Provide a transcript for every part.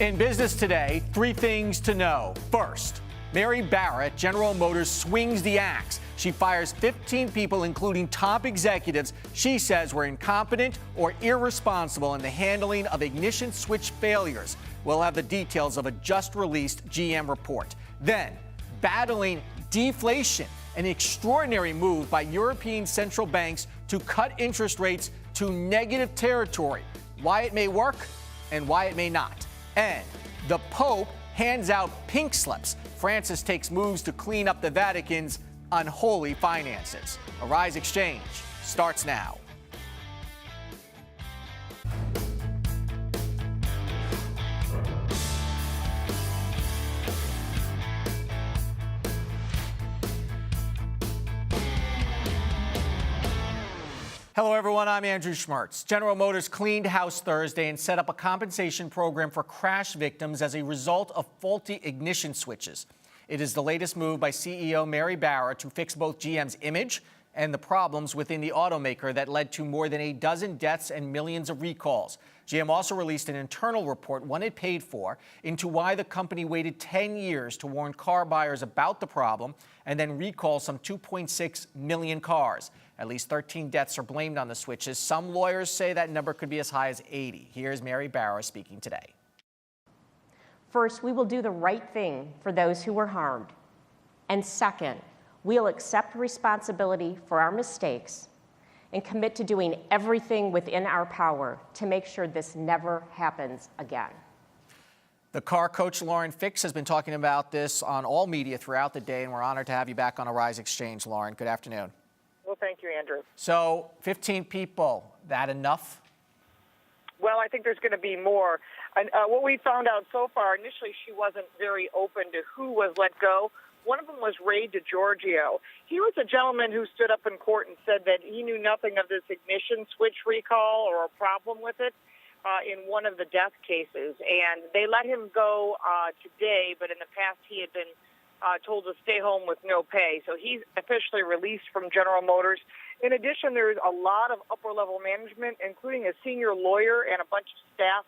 In business today, 3 things to know. First, Mary Barra at General Motors swings the axe. She fires 15 people, including top executives she says were incompetent or irresponsible in the handling of ignition switch failures. We'll have the details of a just-released GM report. Then, battling deflation, an extraordinary move by European central banks to cut interest rates to negative territory. Why it may work and why it may not. And the Pope hands out pink slips. Francis takes moves to clean up the Vatican's unholy finances. Arisexchange starts now. Hello, everyone. I'm Andrew Schmertz. General Motors cleaned house Thursday and set up a compensation program for crash victims as a result of faulty ignition switches. It is the latest move by CEO Mary Barra to fix both GM's image and the problems within the automaker that led to more than a dozen deaths and millions of recalls. GM also released an internal report, one it paid for, into why the company waited 10 years to warn car buyers about the problem and then recall some 2.6 million cars. At least 13 deaths are blamed on the switches. Some lawyers say that number could be as high as 80. Here's Mary Barra speaking today. First, we will do the right thing for those who were harmed. And second, we'll accept responsibility for our mistakes and commit to doing everything within our power to make sure this never happens again. The car coach Lauren Fix has been talking about this on all media throughout the day, and we're honored to have you back on Arisexchange, Lauren. Good afternoon. Well, thank you, Andrew. So 15 people, that enough? Well, I think there's going to be more. And what we found out so far, initially she wasn't very open to who was let go. One of them was Ray DiGiorgio. He was a gentleman who stood up in court and said that he knew nothing of this ignition switch recall or a problem with it in one of the death cases. And they let him go today, but in the past he had been told to stay home with no pay. So he's officially released from General Motors. In addition, there's a lot of upper-level management, including a senior lawyer and a bunch of staff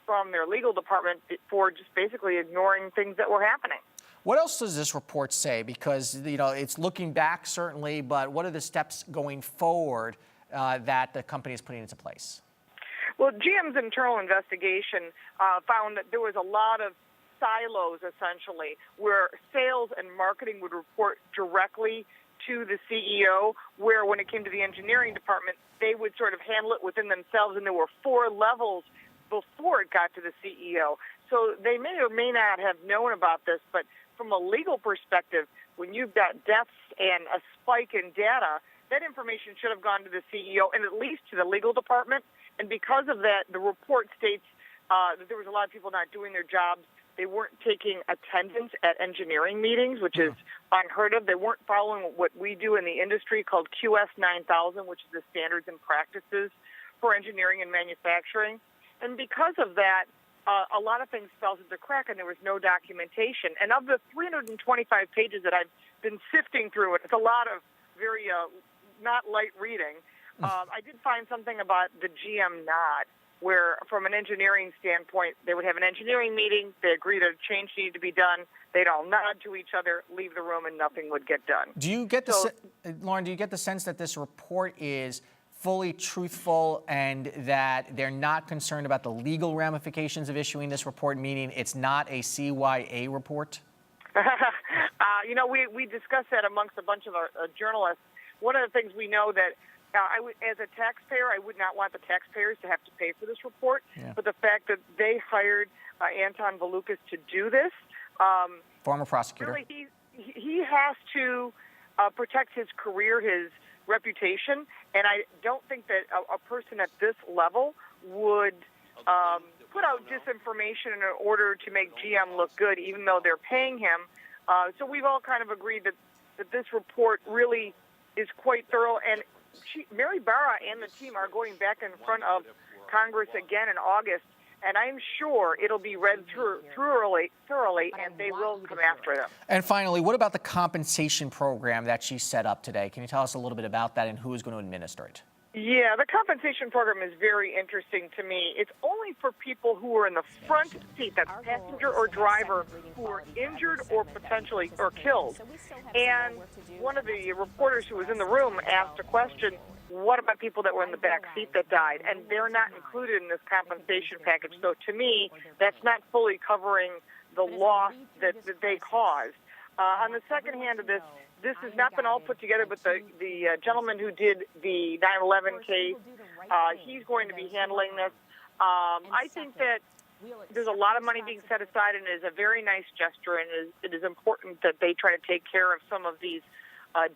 from their legal department for just basically ignoring things that were happening. What else does this report say? Because, you know, it's looking back, certainly, but what are the steps going forward that the company is putting into place? Well, GM's internal investigation found that there was a lot of silos, essentially, where sales and marketing would report directly to the CEO, where when it came to the engineering department, they would sort of handle it within themselves, and there were 4 levels before it got to the CEO. So they may or may not have known about this, but from a legal perspective, when you've got deaths and a spike in data, that information should have gone to the CEO and at least to the legal department. And because of that, the report states that there was a lot of people not doing their jobs. They weren't taking attendance at engineering meetings, which is unheard of. They weren't following what we do in the industry called QS 9000, which is the standards and practices for engineering and manufacturing. And because of that, a lot of things fell through the crack, and there was no documentation. And of the 325 pages that I've been sifting through, it's a lot of very not light reading. I did find something about the GM nod, where from an engineering standpoint, they would have an engineering meeting, they agree that a change needed to be done, they'd all nod to each other, leave the room, and nothing would get done. Do you get the Lauren, do you get the sense that this report is fully truthful and that they're not concerned about the legal ramifications of issuing this report, meaning it's not a CYA report? You know, we discussed that amongst a bunch of our journalists. One of the things we know that as a taxpayer, I would not want the taxpayers to have to pay for this report. Yeah. But the fact that they hired Anton Valukas to do this, former prosecutor, really he has to protect his career, his reputation, and I don't think that a person at this level would put out disinformation in order to make GM look good, even though they're paying him. So we've all kind of agreed that this report really is quite thorough, and Mary Barra and the team are going back in front of Congress again in August, and I'm sure it'll be read thoroughly, and they will come after them. And finally, what about the compensation program that she set up today? Can you tell us a little bit about that and who is going to administer it? Yeah, the compensation program is very interesting to me. It's only for people who are in the front seat, that's passenger or driver, who are injured or potentially or killed. And one of the reporters who was in the room asked a question, what about people that were in the back seat that died? And they're not included in this compensation package. So to me, that's not fully covering the loss that they caused. On the second hand of this has not been all put together, but the gentleman who did the 9/11 case, he's going to be handling this. I think that there's a lot of money being set aside, and it is a very nice gesture, and it is important that they try to take care of some of these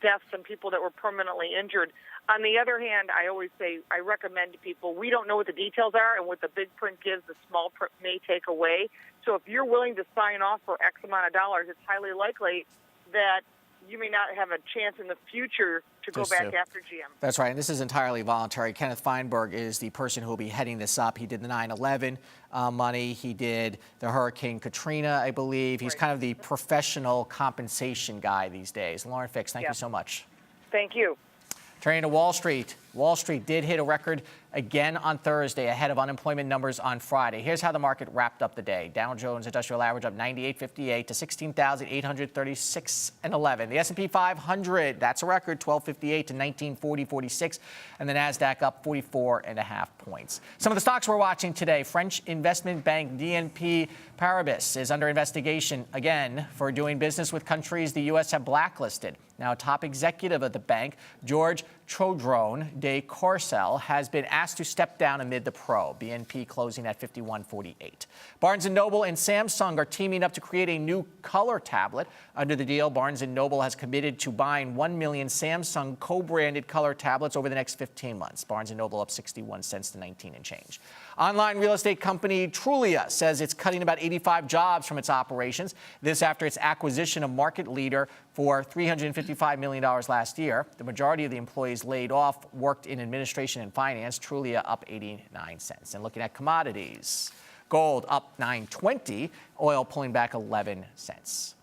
deaths and people that were permanently injured. On the other hand, I always say, I recommend to people, we don't know what the details are, and what the big print gives, the small print may take away. So if you're willing to sign off for X amount of dollars, it's highly likely that you may not have a chance in the future to go back after GM. That's right, and this is entirely voluntary. Kenneth Feinberg is the person who will be heading this up. He did the 9/11 money. He did the Hurricane Katrina, I believe. He's kind of the professional compensation guy these days. Lauren Fix, thank you so much. Thank you. Turning to Wall Street. Wall Street did hit a record again on Thursday ahead of unemployment numbers on Friday. Here's how the market wrapped up the day. Dow Jones Industrial Average up 98.58 to 16,836.11. The S&P 500, that's a record, 1258 to 1940.46. And the Nasdaq up 44.5 points. Some of the stocks we're watching today. French investment bank BNP Paribas is under investigation again for doing business with countries the U.S. have blacklisted. Now, a top executive of the bank, George Chaudron de Courcelles, has been asked to step down amid the probe. BNP closing at 51.48. Barnes & Noble and Samsung are teaming up to create a new color tablet. Under the deal, Barnes & Noble has committed to buying 1 million Samsung co-branded color tablets over the next 15 months. Barnes & Noble up 61 cents to 19 and change. Online real estate company Trulia says it's cutting about 85 jobs from its operations. This after its acquisition of market leader for $355 million last year. The majority of the employees laid off worked in administration and finance. Trulia up 89 cents. And looking at commodities, gold up 9.20, oil pulling back 11 cents.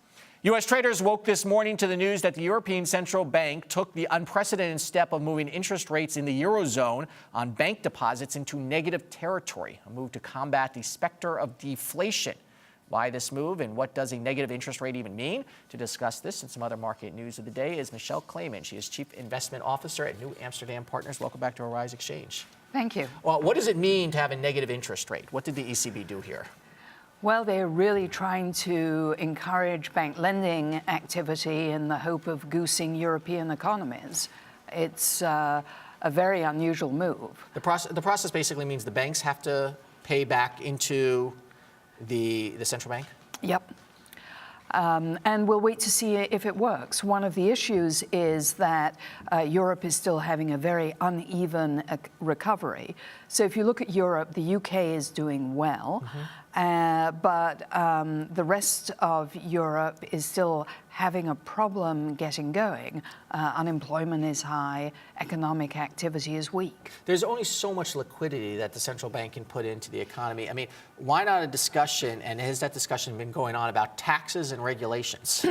U.S. traders woke this morning to the news that the European Central Bank took the unprecedented step of moving interest rates in the Eurozone on bank deposits into negative territory, a move to combat the specter of deflation. Why this move and what does a negative interest rate even mean? To discuss this and some other market news of the day is Michelle Clayman. She is Chief Investment Officer at New Amsterdam Partners. Welcome back to Arisexchange. Thank you. Well, what does it mean to have a negative interest rate? What did the ECB do here? Well, they're really trying to encourage bank lending activity in the hope of goosing European economies. It's a very unusual move. The process basically means the banks have to pay back into the central bank? Yep. And we'll wait to see if it works. One of the issues is that Europe is still having a very uneven recovery. So if you look at Europe, the UK is doing well, but the rest of Europe is still having a problem getting going. Unemployment is high, economic activity is weak. There's only so much liquidity that the central bank can put into the economy. I mean, why not a discussion, and has that discussion been going on, about taxes and regulations?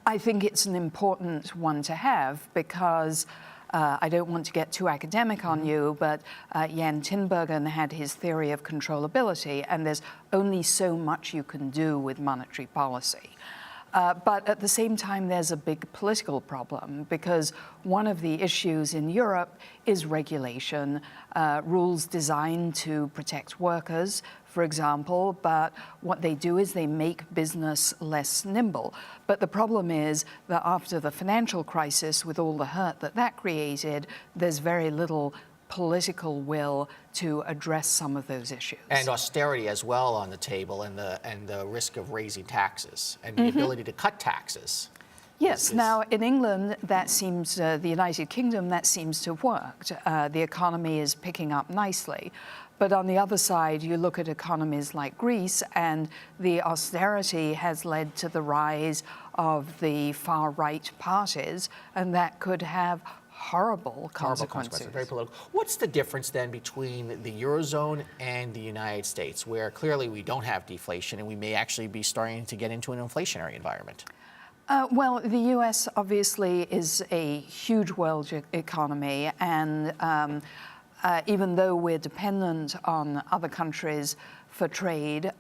I think it's an important one to have because I don't want to get too academic on you, but Jan Tinbergen had his theory of controllability, and there's only so much you can do with monetary policy. But at the same time, there's a big political problem because one of the issues in Europe is regulation, rules designed to protect workers, for example, but what they do is they make business less nimble. But the problem is that after the financial crisis, with all the hurt that that created, there's very little political will to address some of those issues. And austerity as well on the table, and the risk of raising taxes and the ability to cut taxes. Yes, now in England, that seems, the United Kingdom, that seems to have worked. The economy is picking up nicely. But on the other side, you look at economies like Greece, and the austerity has led to the rise of the far-right parties, and that could have horrible consequences. Very political. What's the difference then between the Eurozone and the United States, where clearly we don't have deflation and we may actually be starting to get into an inflationary environment? Well, the U.S. obviously is a huge world economy, and even though we're dependent on other countries for trade,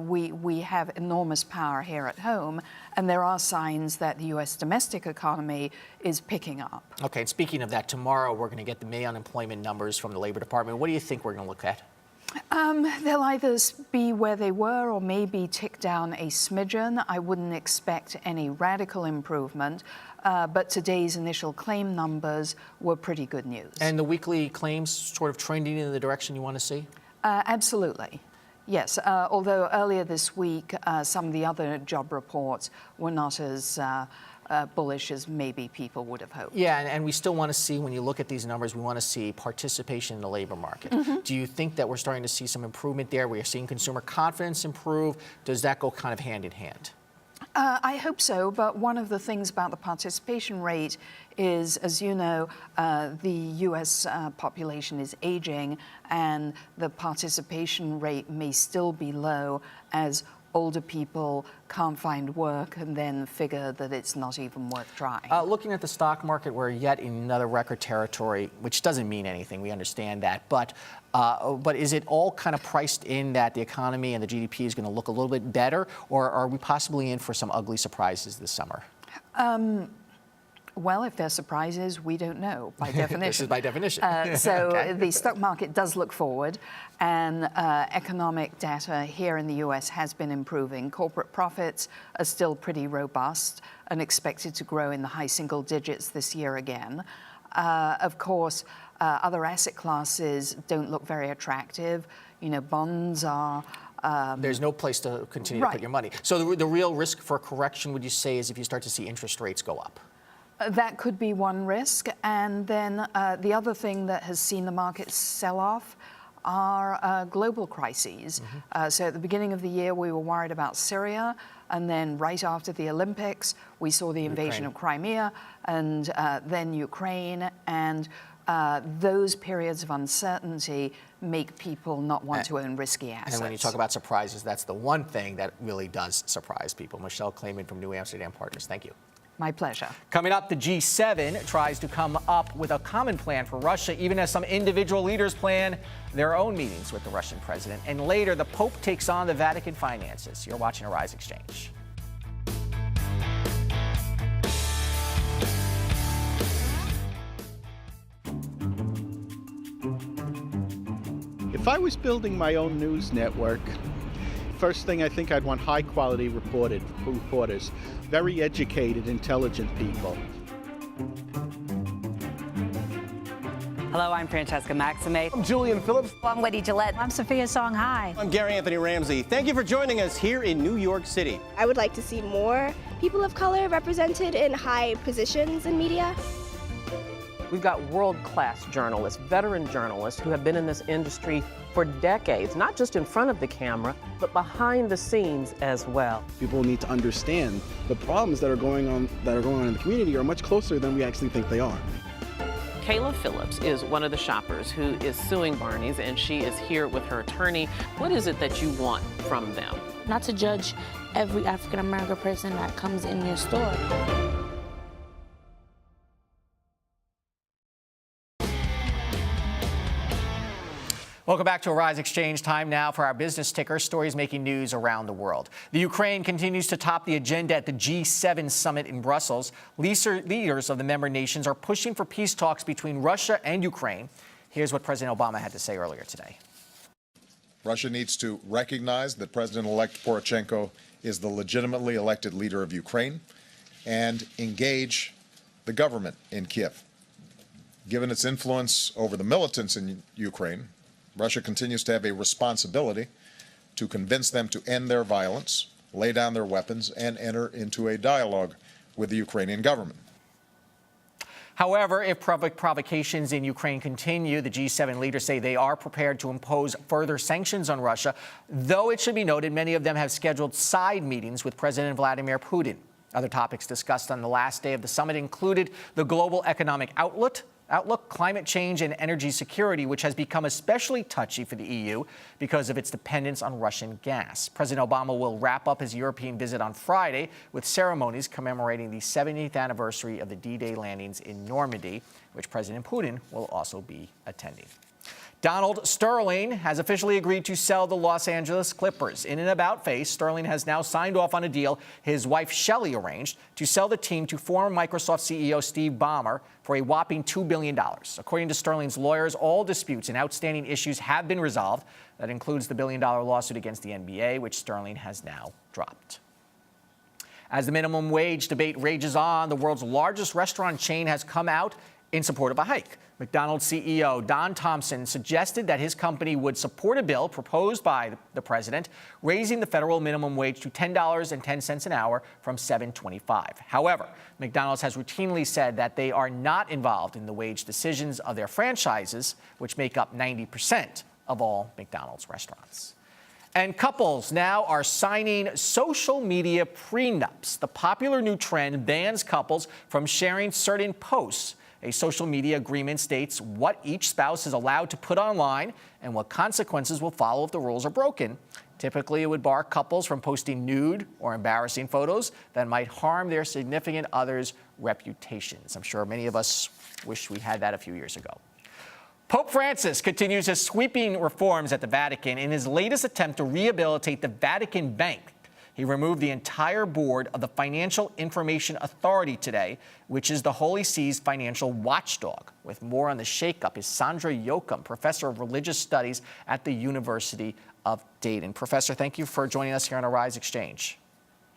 we have enormous power here at home, and there are signs that the U.S. domestic economy is picking up. Okay, and speaking of that, tomorrow we're going to get the May unemployment numbers from the Labor Department. What do you think we're going to look at? They'll either be where they were or maybe tick down a smidgen. I wouldn't expect any radical improvement, but today's initial claim numbers were pretty good news. And the weekly claims sort of trending in the direction you want to see? Absolutely. Yes, although earlier this week, some of the other job reports were not as bullish as maybe people would have hoped. Yeah, and we still want to see, when you look at these numbers, we want to see participation in the labor market. Do you think that we're starting to see some improvement there? We are seeing consumer confidence improve. Does that go kind of hand in hand? I hope so, but one of the things about the participation rate is, as you know, the U.S. population is aging, and the participation rate may still be low as older people can't find work and then figure that it's not even worth trying. Looking at the stock market, we're yet in another record territory, which doesn't mean anything. We understand that. But is it all kind of priced in that the economy and the GDP is going to look a little bit better, or are we possibly in for some ugly surprises this summer? Well, if there's surprises, we don't know, by definition. This is by definition. So okay. The stock market does look forward, and economic data here in the U.S. has been improving. Corporate profits are still pretty robust and expected to grow in the high single digits this year again. Of course, other asset classes don't look very attractive. You know, bonds are... There's no place to continue to put your money. So the real risk for a correction, would you say, is if you start to see interest rates go up? That could be one risk. And then the other thing that has seen the markets sell off are global crises. So at the beginning of the year, we were worried about Syria. And then right after the Olympics, we saw the invasion of Crimea and then Ukraine. And those periods of uncertainty make people not want to own risky assets. And when you talk about surprises, that's the one thing that really does surprise people. Michelle Clayman from New Amsterdam Partners, thank you. My pleasure. Coming up, the G7 tries to come up with a common plan for Russia, even as some individual leaders plan their own meetings with the Russian president. And later, the Pope takes on the Vatican finances. You're watching Arisexchange. If I was building my own news network, first thing I think I'd want high-quality reporters, very educated, intelligent people. Hello, I'm Francesca Maxime. I'm Julian Phillips. I'm Wendy Gillette. I'm Sophia Song Hai. I'm Gary Anthony Ramsey. Thank you for joining us here in New York City. I would like to see more people of color represented in high positions in media. We've got world-class journalists, veteran journalists who have been in this industry for decades, not just in front of the camera, but behind the scenes as well. People need to understand the problems that are going on in the community are much closer than we actually think they are. Kayla Phillips is one of the shoppers who is suing Barney's, and she is here with her attorney. What is it that you want from them? Not to judge every African-American person that comes in your store. Welcome back to Arisexchange. Time now for our business ticker, stories making news around the world. The Ukraine continues to top the agenda at the G7 summit in Brussels. Leaders of the member nations are pushing for peace talks between Russia and Ukraine. Here's what President Obama had to say earlier today. Russia needs to recognize that President-elect Poroshenko is the legitimately elected leader of Ukraine and engage the government in Kiev. Given its influence over the militants in Ukraine, Russia continues to have a responsibility to convince them to end their violence, lay down their weapons, and enter into a dialogue with the Ukrainian government. However, if provocations in Ukraine continue, the G7 leaders say they are prepared to impose further sanctions on Russia, though it should be noted many of them have scheduled side meetings with President Vladimir Putin. Other topics discussed on the last day of the summit included the global economic outlook, Outlook, climate change, and energy security, which has become especially touchy for the EU because of its dependence on Russian gas. President Obama will wrap up his European visit on Friday with ceremonies commemorating the 70th anniversary of the D-Day landings in Normandy, which President Putin will also be attending. Donald Sterling has officially agreed to sell the Los Angeles Clippers. In an about-face, Sterling has now signed off on a deal his wife Shelley arranged to sell the team to former Microsoft CEO Steve Ballmer for a whopping $2 billion. According to Sterling's lawyers, all disputes and outstanding issues have been resolved. That includes the billion-dollar lawsuit against the NBA, which Sterling has now dropped. As the minimum wage debate rages on, the world's largest restaurant chain has come out in support of a hike. McDonald's CEO Don Thompson suggested that his company would support a bill proposed by the president, raising the federal minimum wage to $10.10 an hour from $7.25. However, McDonald's has routinely said that they are not involved in the wage decisions of their franchises, which make up 90% of all McDonald's restaurants. And couples now are signing social media prenups. The popular new trend bans couples from sharing certain posts. A social media agreement states what each spouse is allowed to put online and what consequences will follow if the rules are broken. Typically, it would bar couples from posting nude or embarrassing photos that might harm their significant other's reputations. I'm sure many of us wish we had that a few years ago. Pope Francis continues his sweeping reforms at the Vatican in his latest attempt to rehabilitate the Vatican Bank. He removed the entire board of the Financial Information Authority today, which is the Holy See's financial watchdog. With more on the shakeup is Sandra Yocum, professor of religious studies at the University of Dayton. Professor, thank you for joining us here on Arisexchange.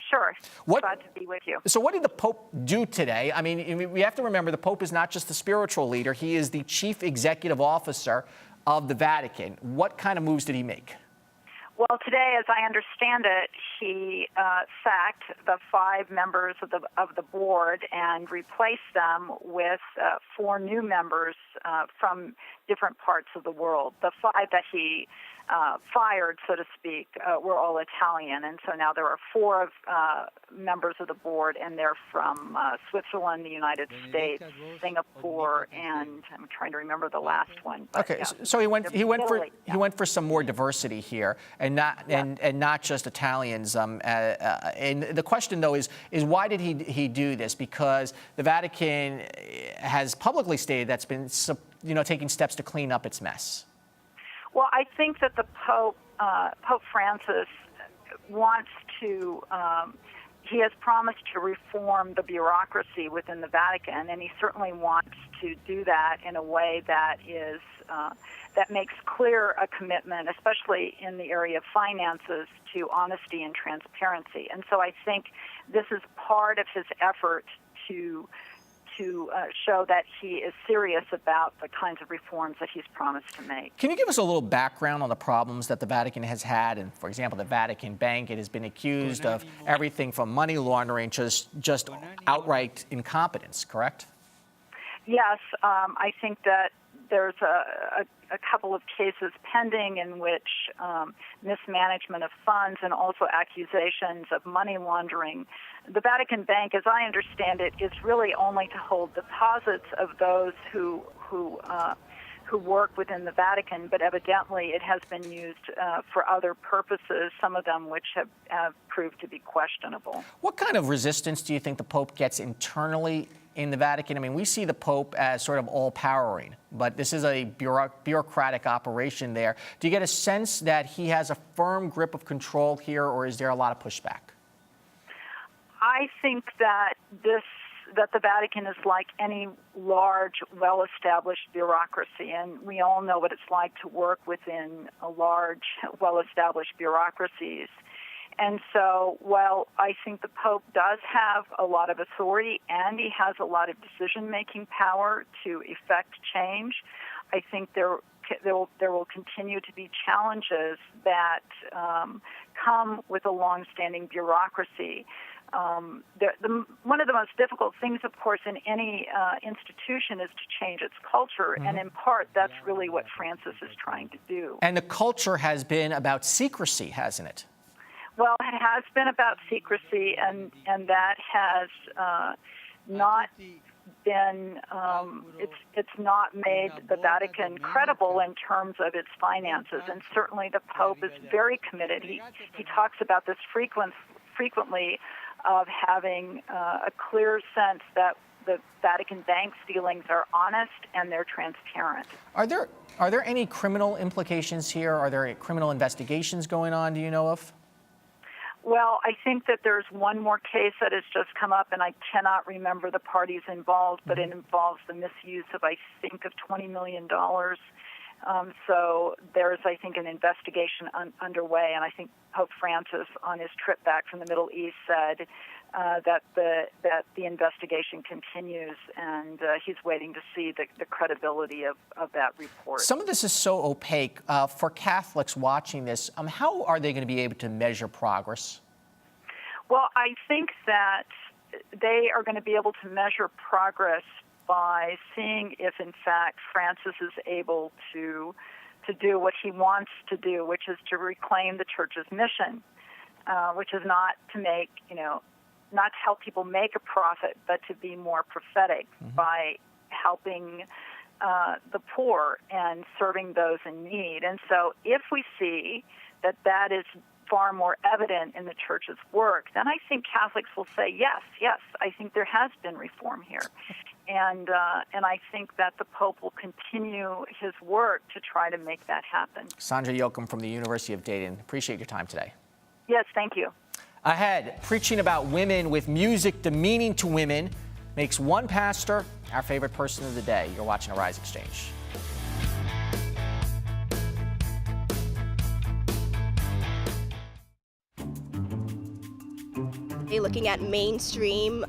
Sure. Glad to be with you. So what did the Pope do today? I mean, we have to remember the Pope is not just the spiritual leader. He is the chief executive officer of the Vatican. What kind of moves did he make? Well, today, as I understand it, he sacked the 5 members of the board and replaced them with 4 new members from different parts of the world. The 5 that he fired, so to speak, were all Italian, and so now there are 4 members of the board, and they're from Switzerland, the United States, Singapore, and I'm trying to remember the last one. Okay, yeah. So he went for some more diversity here, and not just Italians. And the question though is why did he do this? Because the Vatican has publicly stated that's been taking steps to clean up its mess. Well, I think that the Pope Francis wants to, he has promised to reform the bureaucracy within the Vatican, and he certainly wants to do that in a way that is, that makes clear a commitment, especially in the area of finances, to honesty and transparency. And so I think this is part of his effort to show that he is serious about the kinds of reforms that he's promised to make. Can you give us a little background on the problems that the Vatican has had? And, for example, the Vatican Bank, it has been accused of everything from money laundering to just outright incompetence, correct? Yes, I think that there's a couple of cases pending in which mismanagement of funds and also accusations of money laundering. The Vatican Bank, as I understand it, is really only to hold deposits of those who work within the Vatican, but evidently it has been used for other purposes, some of them which have proved to be questionable. What kind of resistance do you think the Pope gets internally in the Vatican? I mean, we see the Pope as sort of all-powering, but this is a bureaucratic operation there. Do you get a sense that he has a firm grip of control here, or is there a lot of pushback? I think that the Vatican is like any large, well-established bureaucracy, and we all know what it's like to work within a large, well-established bureaucracies. And so while I think the Pope does have a lot of authority and he has a lot of decision-making power to effect change, I think there will continue to be challenges that come with a long-standing bureaucracy. One of the most difficult things, of course, in any institution is to change its culture, and in part, that's really what Francis is trying to do. And the culture has been about secrecy, hasn't it? Well, it has been about secrecy, and that has not been it's not made the Vatican credible in terms of its finances, and certainly the Pope is very committed. He talks about this frequently of having a clear sense that the Vatican bank's dealings are honest and they're transparent. Are there any criminal implications here? Are there criminal investigations going on, do you know of? Well, I think that there's one more case that has just come up, and I cannot remember the parties involved, but it involves the misuse of, I think, of $20 million. So there's, I think, an investigation underway, and I think Pope Francis, on his trip back from the Middle East, said that the investigation continues, and he's waiting to see the credibility of that report. Some of this is so opaque. For Catholics watching this, how are they going to be able to measure progress? Well, I think that they are going to be able to measure progress by seeing if, in fact, Francis is able to do what he wants to do, which is to reclaim the Church's mission, which is not to make, not to help people make a profit, but to be more prophetic by helping the poor and serving those in need. And so if we see that that is far more evident in the Church's work, then I think Catholics will say, yes, I think there has been reform here. And I think that the Pope will continue his work to try to make that happen. Sandra Yocum from the University of Dayton. Appreciate your time today. Yes, thank you. Ahead, preaching about women with music demeaning to women makes one pastor our favorite person of the day. You're watching Arisexchange. Looking at mainstream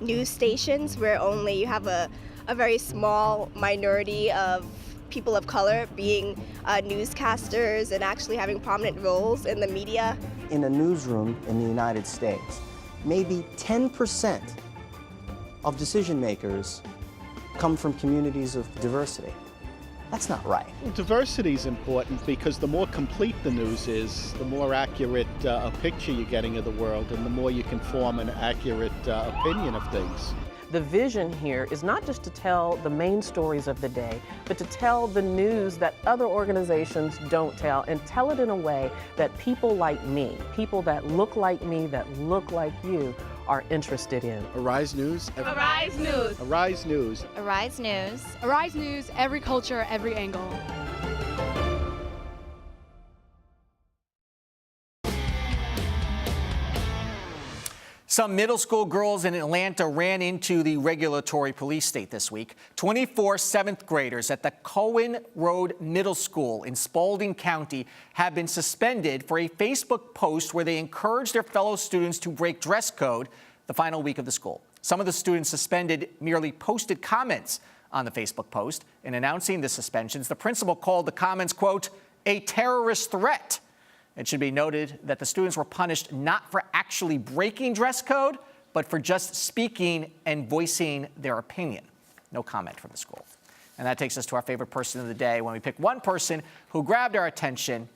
news stations where only you have a very small minority of people of color being newscasters and actually having prominent roles in the media. In a newsroom in the United States, maybe 10% of decision makers come from communities of diversity. That's not right. Well, diversity is important because the more complete the news is, the more accurate a picture you're getting of the world, and the more you can form an accurate opinion of things. The vision here is not just to tell the main stories of the day, but to tell the news that other organizations don't tell, and tell it in a way that people like me, people that look like me, that look like you, are interested in. Arise News. Arise News. Arise News. Arise News. Arise News, every culture, every angle. Some middle school girls in Atlanta ran into the regulatory police state this week. 24 seventh graders at the Cohen Road Middle School in Spalding County have been suspended for a Facebook post where they encouraged their fellow students to break dress code the final week of the school. Some of the students suspended merely posted comments on the Facebook post. In announcing the suspensions, the principal called the comments, quote, a terrorist threat. It should be noted that the students were punished not for actually breaking dress code, but for just speaking and voicing their opinion. No comment from the school. And that takes us to our favorite person of the day, when we pick one person who grabbed our attention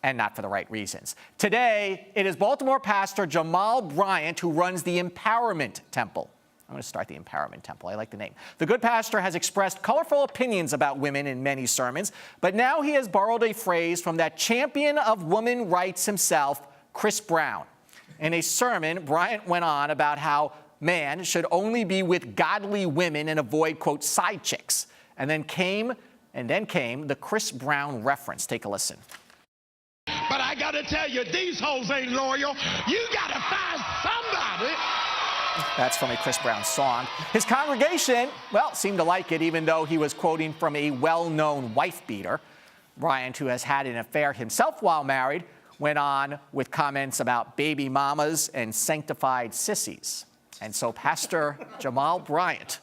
and not for the right reasons. Today, it is Baltimore pastor Jamal Bryant who runs the Empowerment Temple. I'm going to start the Empowerment Temple. I like the name. The good pastor has expressed colorful opinions about women in many sermons, but now he has borrowed a phrase from that champion of women rights himself, Chris Brown. In a sermon, Bryant went on about how man should only be with godly women and avoid, quote, side chicks. And then came the Chris Brown reference. Take a listen. But I got to tell you, these hoes ain't loyal. You got to find somebody. That's from a Chris Brown song. His congregation, well, seemed to like it, even though he was quoting from a well-known wife-beater. Bryant, who has had an affair himself while married, went on with comments about baby mamas and sanctified sissies. And so Pastor Jamal Bryant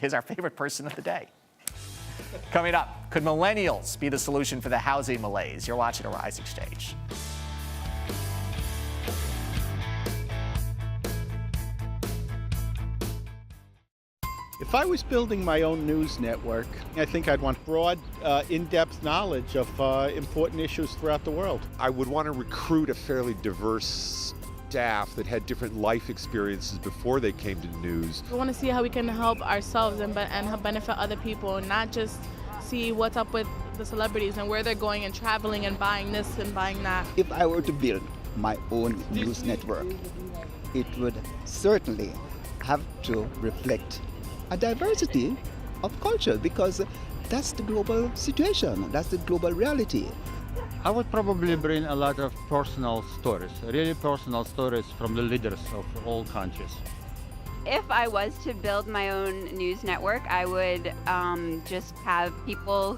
is our favorite person of the day. Coming up, could millennials be the solution for the housing malaise? You're watching Arisexchange. If I was building my own news network, I think I'd want broad, in-depth knowledge of important issues throughout the world. I would want to recruit a fairly diverse staff that had different life experiences before they came to news. We want to see how we can help ourselves and help benefit other people, and not just see what's up with the celebrities and where they're going and traveling and buying this and buying that. If I were to build my own news network, it would certainly have to reflect a diversity of culture, because that's the global situation, that's the global reality. I would probably bring a lot of personal stories, really personal stories from the leaders of all countries. If I was to build my own news network, I would just have people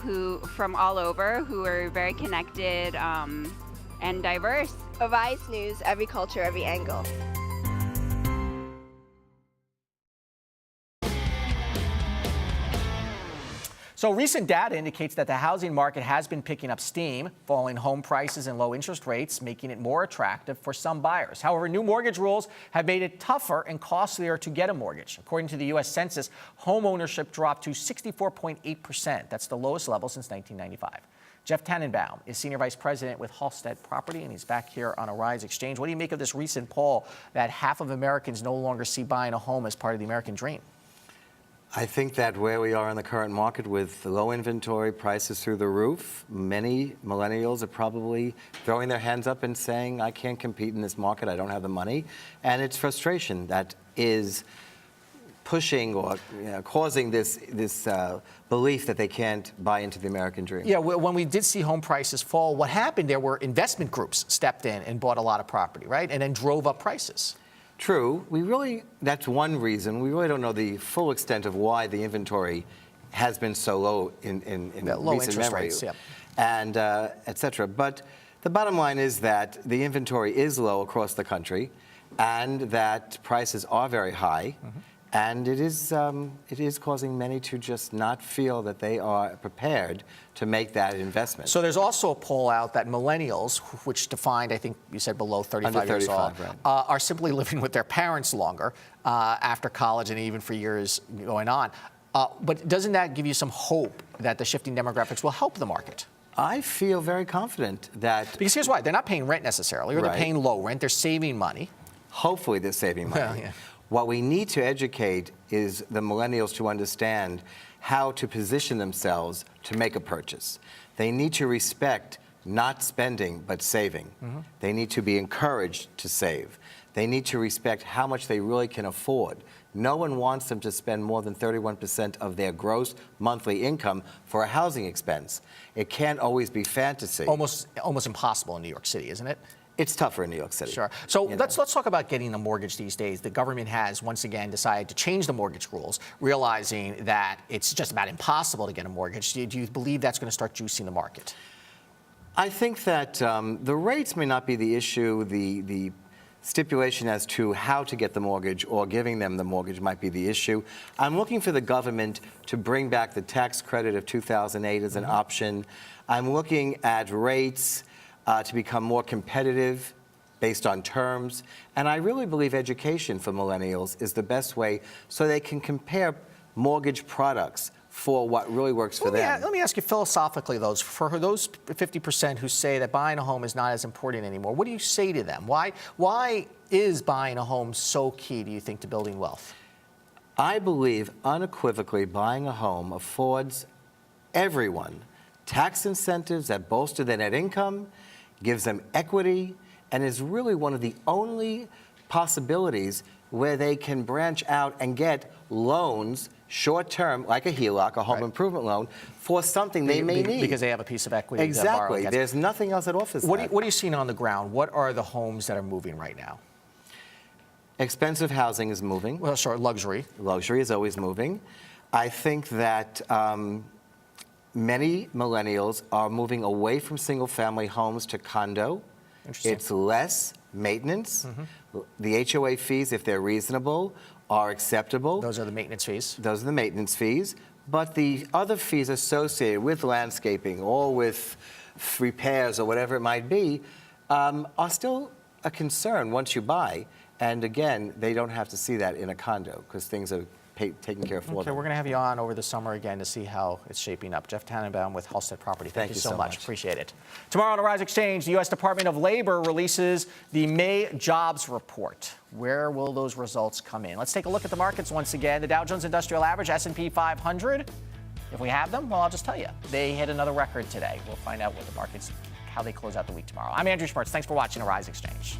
from all over who are very connected and diverse. Vice News, every culture, every angle. So recent data indicates that the housing market has been picking up steam, falling home prices and low interest rates, making it more attractive for some buyers. However, new mortgage rules have made it tougher and costlier to get a mortgage. According to the U.S. Census, home ownership dropped to 64.8%. That's the lowest level since 1995. Jeff Tanenbaum is Senior Vice President with Halstead Property, and he's back here on Arisexchange. What do you make of this recent poll that half of Americans no longer see buying a home as part of the American dream? I think that where we are in the current market with low inventory, prices through the roof, many millennials are probably throwing their hands up and saying, I can't compete in this market, I don't have the money. And it's frustration that is pushing or causing this belief that they can't buy into the American dream. Yeah, when we did see home prices fall, what happened there were investment groups stepped in and bought a lot of property, right? And then drove up prices. True. That's one reason. We really don't know the full extent of why the inventory has been so low in low recent interest memory, rates, yeah. And et cetera. But the bottom line is that the inventory is low across the country, and that prices are very high. Mm-hmm. And it is causing many to just not feel that they are prepared to make that investment. So there's also a poll out that millennials, which defined, I think you said below 35 years old, right. Are simply living with their parents longer after college and even for years going on. But doesn't that give you some hope that the shifting demographics will help the market? I feel very confident that... Because here's why. They're not paying rent necessarily, or right. They're paying low rent. They're saving money. Hopefully they're saving money. Well, yeah. What we need to educate is the millennials to understand how to position themselves to make a purchase. They need to respect not spending but saving. Mm-hmm. They need to be encouraged to save. They need to respect how much they really can afford. No one wants them to spend more than 31% of their gross monthly income for a housing expense. It can't always be fantasy. Almost impossible in New York City, isn't it? It's tougher in New York City. Sure. So let's talk about getting a mortgage these days. The government has once again decided to change the mortgage rules, realizing that it's just about impossible to get a mortgage. Do you believe that's going to start juicing the market? I think that the rates may not be the issue. The stipulation as to how to get the mortgage or giving them the mortgage might be the issue. I'm looking for the government to bring back the tax credit of 2008 as an option. I'm looking at rates to become more competitive based on terms. And I really believe education for millennials is the best way so they can compare mortgage products for what really works for them. Let me ask you philosophically, for those 50% who say that buying a home is not as important anymore, what do you say to them? Why is buying a home so key, do you think, to building wealth? I believe unequivocally buying a home affords everyone tax incentives that bolster their net income, gives them equity, and is really one of the only possibilities where they can branch out and get loans short-term, like a HELOC, a home improvement loan, for something they may need. Because they have a piece of equity to borrow Exactly. against. There's nothing else that offers that. What are you seeing on the ground? What are the homes that are moving right now? Expensive housing is moving. Well, sure, luxury. Luxury is always moving. I think that many millennials are moving away from single-family homes to condo. It's less maintenance. Mm-hmm. The HOA fees, if they're reasonable, are acceptable. Those are the maintenance fees? Those are the maintenance fees. But the other fees associated with landscaping or with repairs or whatever it might be are still a concern once you buy. And again, they don't have to see that in a condo because things are taken care of for Okay, them. we're going to have you on over the summer again to see how it's shaping up. Jeff Tanenbaum with Halstead Property. Thank you so much. Appreciate it. Tomorrow on Arisexchange, the U.S. Department of Labor releases the May jobs report. Where will those results come in? Let's take a look at the markets once again. The Dow Jones Industrial Average, S&P 500. If we have them, well, I'll just tell you. They hit another record today. We'll find out what the markets, how they close out the week tomorrow. I'm Andrew Schmertz. Thanks for watching Arisexchange.